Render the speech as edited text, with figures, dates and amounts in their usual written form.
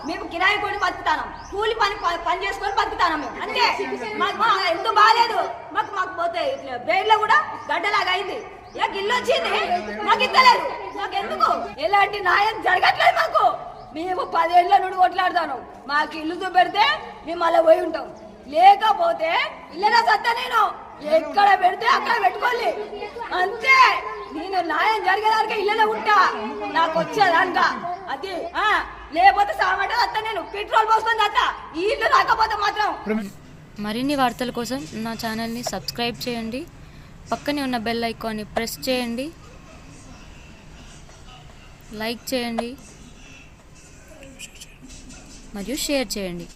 మేము కిరాయి కొని బతుకుతాను, కూలి పని చేసుకొని బతుకుతాను మేము. అంటే మాకు ఎందుకు బాగాలేదు, మాకు పోతే బ్రెయిన్ లో కూడా గడ్డలాగా అయింది. ఇక ఇల్లు వచ్చింది మాకు ఇస్తలేదు, మాకెందుకు ఎలాంటి న్యాయం జరగట్లేదు మాకు. మేము 10 ఏళ్ల నుండి కొట్లాడతాను, మాకు ఇల్లు చూపెడితే మేము అలా పోయి ఉంటాం. లేకపోతే ఇల్లనా సత్తా నేను ఎక్కడ పెడితే అక్కడ పెట్టుకోవాలి అంతే. నేను న్యాయం జరిగేదానికి ఇళ్ళలో ఉంటా, నాకు వచ్చేదానిక అది. లేకపోతే సామంటే అత్త నేను పెట్రోల్ పోస్తుంది అత్త, ఈ ఇల్లు రాకపోతే మాత్రం. మరిన్ని వార్తల కోసం నా ఛానల్ని సబ్స్క్రైబ్ చేయండి, పక్కనే ఉన్న బెల్ ఐకాన్ని ప్రెస్ చేయండి, లైక్ చేయండి మరియు షేర్ చేయండి.